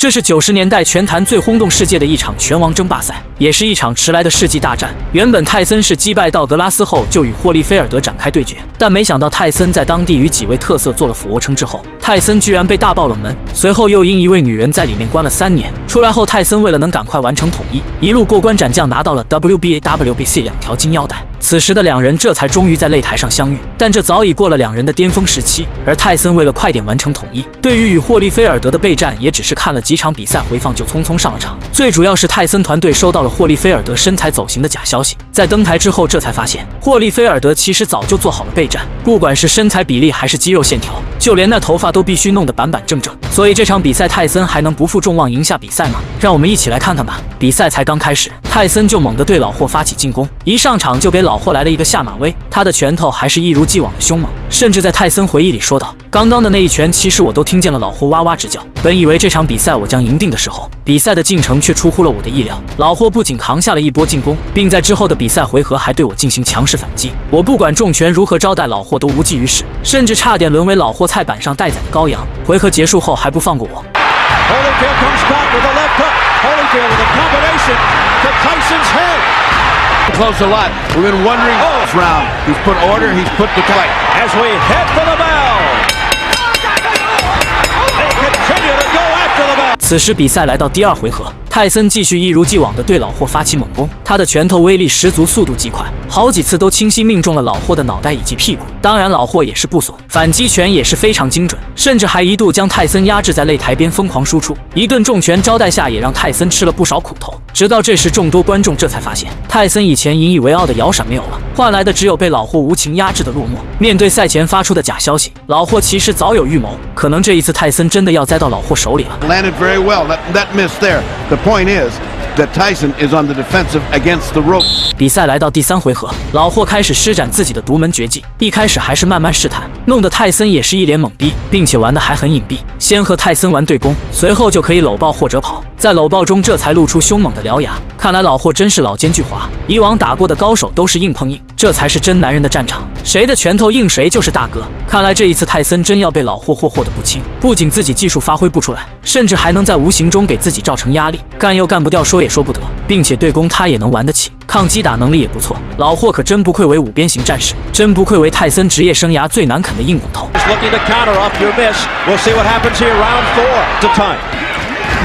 这是90年代拳坛最轰动世界的一场拳王争霸赛，也是一场迟来的世纪大战。原本泰森是击败道格拉斯后就与霍利菲尔德展开对决，但没想到泰森在当地与几位特色做了俯卧撑之后，泰森居然被大爆冷门，随后又因一位女人在里面关了3年。出来后，泰森为了能赶快完成统一，一路过关斩将，拿到了 WBA、WBC 2条金腰带。此时的两人这才终于在擂台上相遇，但这早已过了两人的巅峰时期。而泰森为了快点完成统一，对于与霍利菲尔德的备战也只是看了几场比赛回放就匆匆上了场。最主要是泰森团队收到了霍利菲尔德身材走形的假消息，在登台之后这才发现霍利菲尔德其实早就做好了备战，不管是身材比例还是肌肉线条，就连那头发都必须弄得板板正正。所以这场比赛泰森还能不负众望赢下比赛吗？让我们一起来看看吧。比赛才刚开始，泰森就猛地对老霍发起进攻，一上场就给老霍来了一个下马威，他的拳头还是一如既往的凶猛，甚至在泰森回忆里说道：“刚刚的那一拳，其实我都听见了老霍哇哇直叫。本以为这场比赛我将赢定的时候，比赛的进程却出乎了我的意料。老霍不仅扛下了一波进攻，并在之后的比赛回合还对我进行强势反击。我不管重拳如何招待，老霍都无济于事，甚至差点沦为老霍菜板上待宰的羔羊。回合结束后还不放过我。” Holyfield comes back with a left hook. Holyfield with a combination to Tyson's head. Close a lot. We've been wondering this round. He's put order. He's put the fight. As we head for the bell. They continue to go after the bell. 此时比赛来到第2回合，泰森继续一如既往地对老霍发起猛攻，他的拳头威力十足，速度极快，好几次都清晰命中了老霍的脑袋以及屁股。当然老霍也是不怂，反击拳也是非常精准，甚至还一度将泰森压制在擂台边疯狂输出，一顿重拳招待下也让泰森吃了不少苦头。直到这时众多观众这才发现，泰森以前引以为傲的摇闪没有了，换来的只有被老霍无情压制的落寞。面对赛前发出的假消息，老霍其实早有预谋，可能这一次泰森真的要栽到老霍手里了。 Landed very well. That miss there. The point is that Tyson is on the defensive against the ropes. 比赛来到第3回合，老霍开始施展自己的独门绝技，一开始还是慢慢试探，弄得泰森也是一脸懵逼，并且玩得还很隐蔽，先和泰森玩对攻，随后就可以搂抱或者跑，在搂抱中这才露出凶猛的獠牙。看来老霍真是老奸巨猾，以往打过的高手都是硬碰硬，这才是真男人的战场，谁的拳头硬谁就是大哥。看来这一次泰森真要被老霍霍的不轻，不仅自己技术发挥不出来，甚至还能在无形中给自己造成压力，干又干不掉，说也说不得，并且对攻他也能玩得起，抗击打能力也不错。老霍可真不愧为5边形战士，真不愧为泰森职业生涯最难啃的硬骨头。 Looking to counter off your miss. We'll see what happens here. Round 4 to time.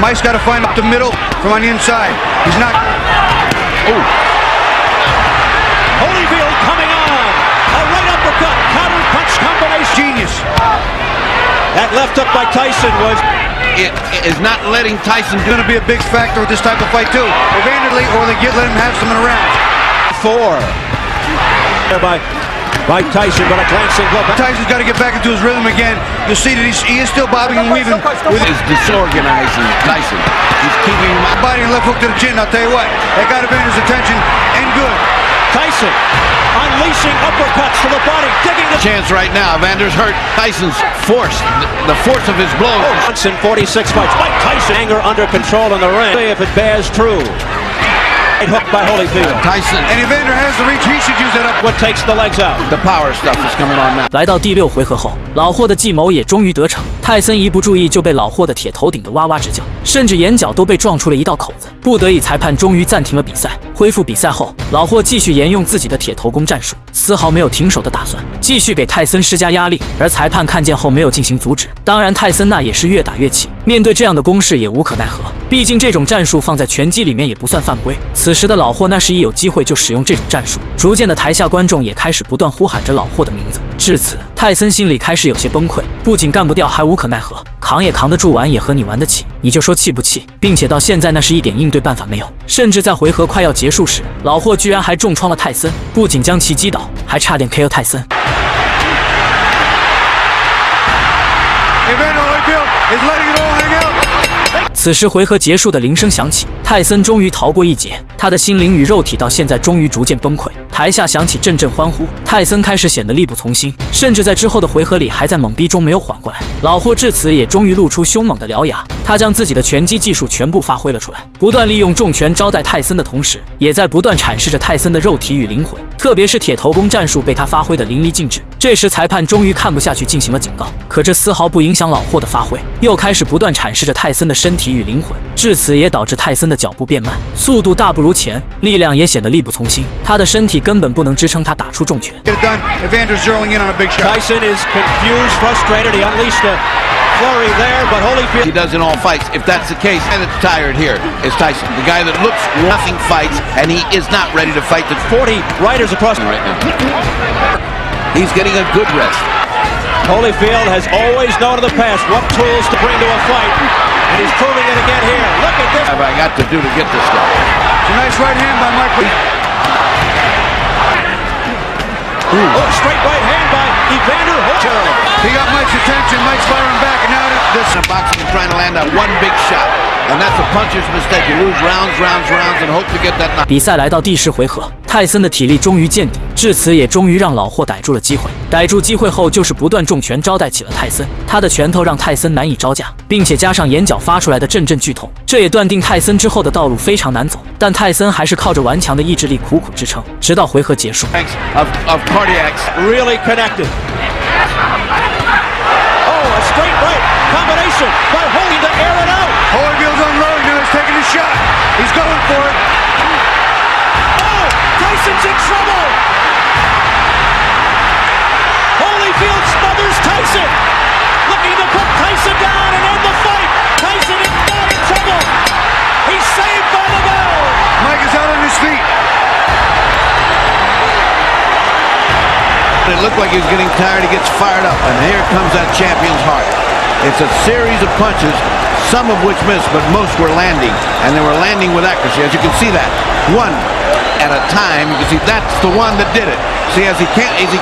Mike's got to find up the middle from on the inside. He's not. Oh. Holyfield coming on. A right uppercut. Counter punch combination. Genius. That left up by Tyson was. It is not letting Tyson do. Going to be a big factor with this type of fight too. Eventually, or they let him have some in the round. 4. There by Tyson, but a glancing glove. Tyson's got to get back into his rhythm again. You'll see that he is still bobbing and weaving. With Is disorganizing Tyson. He's keeping him out. body and left hook to the chin. I'll tell you what, that got Evander's attention and good. Tyson unleashing uppercuts to the body, digging the Chance right now. Vander's hurt. Tyson's force. The force of his blow. Once in 46 fights. Mike Tyson anger under control in the ring. If it bears true. Right hook by Holyfield. Tyson. And Evander has the reach. He should use that up. What takes the legs out? The power stuff is coming on now. 来到第6回合后，老霍的计谋也终于得逞，泰森一不注意就被老霍的铁头顶得哇哇直叫，甚至眼角都被撞出了一道口子。不得已，裁判终于暂停了比赛。恢复比赛后，老霍继续沿用自己的铁头功战术，丝毫没有停手的打算，继续给泰森施加压力。而裁判看见后没有进行阻止，当然泰森那也是越打越气，面对这样的攻势也无可奈何，毕竟这种战术放在拳击里面也不算犯规。此时的老霍那是一有机会就使用这种战术，逐渐的台下观众也开始不断呼喊着老霍的名字。至此，泰森心里开始有些崩溃，不仅干不掉，还无可奈何，扛也扛得住，玩也和你玩得起，你就说气不气？并且到现在那是一点应对办法没有，甚至在回合快要结束时，老霍居然还重创了泰森，不仅将其击倒，还差点 KO 泰森。Evander Holyfield is letting it all hang out. 此时回合结束的铃声响起，泰森终于逃过一劫，他的心灵与肉体到现在终于逐渐崩溃。台下响起阵阵欢呼，泰森开始显得力不从心，甚至在之后的回合里还在懵逼中没有缓过来。老霍至此也终于露出凶猛的獠牙，他将自己的拳击技术全部发挥了出来，不断利用重拳招待泰森的同时，也在不断阐释着泰森的肉体与灵魂，特别是铁头功战术被他发挥的淋漓尽致。这时裁判终于看不下去，进行了警告。可这丝毫不影响老霍的发挥，又开始不断阐释着泰森的身体与灵魂，至此也导致泰森的脚步变慢，速度大不如前，力量也显得力不从心。他的身体根本不能支撑他打出重拳。Tyson is confused, frustrated. He unleashed a flurry there, but Holyfield. He does in all fights. If that's the case, and it's tired here is Tyson, the guy that looks nothing fights, and he is not ready to fight. The 40 riders across right now. He's getting a good rest. Holyfield has always known in the past what tools to bring to a fight, and he's proving it again here. Look at this. What have I got to do to get this guy? It's a nice right hand by Mike. Oh, straight right hand by Evander Holyfield. He got Mike's attention. Mike's firing back, and now this In boxing, you're trying to land that one big shot, and that's a puncher's mistake. You lose rounds, and hope to get that knock. 比赛来到第10回合，泰森的体力终于见底，至此也终于让老霍逮住了机会。逮住机会后，就是不断重拳招待起了泰森。他的拳头让泰森难以招架，并且加上眼角发出来的阵阵剧痛，这也断定泰森之后的道路非常难走。但泰森还是靠着顽强的意志力苦苦支撑，直到回合结束。Of cardiacs really connected. Oh, a straight right combination by Holy to air it out. Holyfield's unloading now. He's taking a shot. He's going for it. Oh, Tyson's in trouble. Holyfield smothers Tyson, looking to put Tyson down and end the fight. Tyson is not in trouble. He's saved by the bell. Mike is out on his feet. It looked like he was getting tired. He gets fired up, and here comes that champion's heart. It's a series of punches, some of which missed, but most were landing, and they were landing with accuracy. As you can see that, one at a time. You can see that's the one that did it. See, as he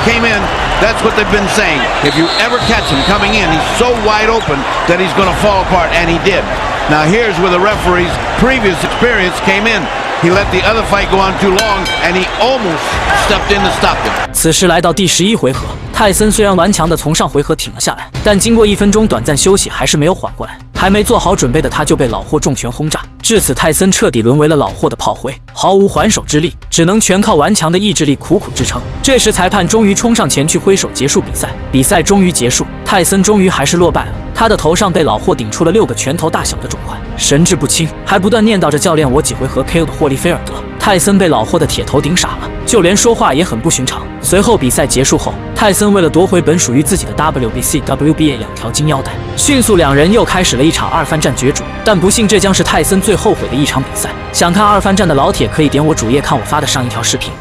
came in, that's what they've been saying. If you ever catch him coming in, he's so wide open that he's going to fall apart, and he did. Now here's where the referee's previous experience came in. He let the other fight go on too long, and he almost stepped in to stop him. 此时来到第11回合，泰森虽然顽强地从上回合挺了下来，但经过1分钟短暂休息，还是没有缓过来。还没做好准备的他就被老霍重拳轰炸，至此泰森彻底沦为了老霍的炮灰，毫无还手之力，只能全靠顽强的意志力苦苦支撑。这时裁判终于冲上前去挥手结束比赛，比赛终于结束，泰森终于还是落败了。他的头上被老霍顶出了6个拳头大小的肿块，神志不清，还不断念叨着教练我几回合 KO 的霍利菲尔德。泰森被老霍的铁头顶傻了，就连说话也很不寻常。随后比赛结束后，泰森为了夺回本属于自己的 WBC、WBA 2条金腰带，迅速2人又开始了一场2番战角逐。但不幸这将是泰森最后悔的一场比赛。想看2番战的老铁可以点我主页看我发的上一条视频。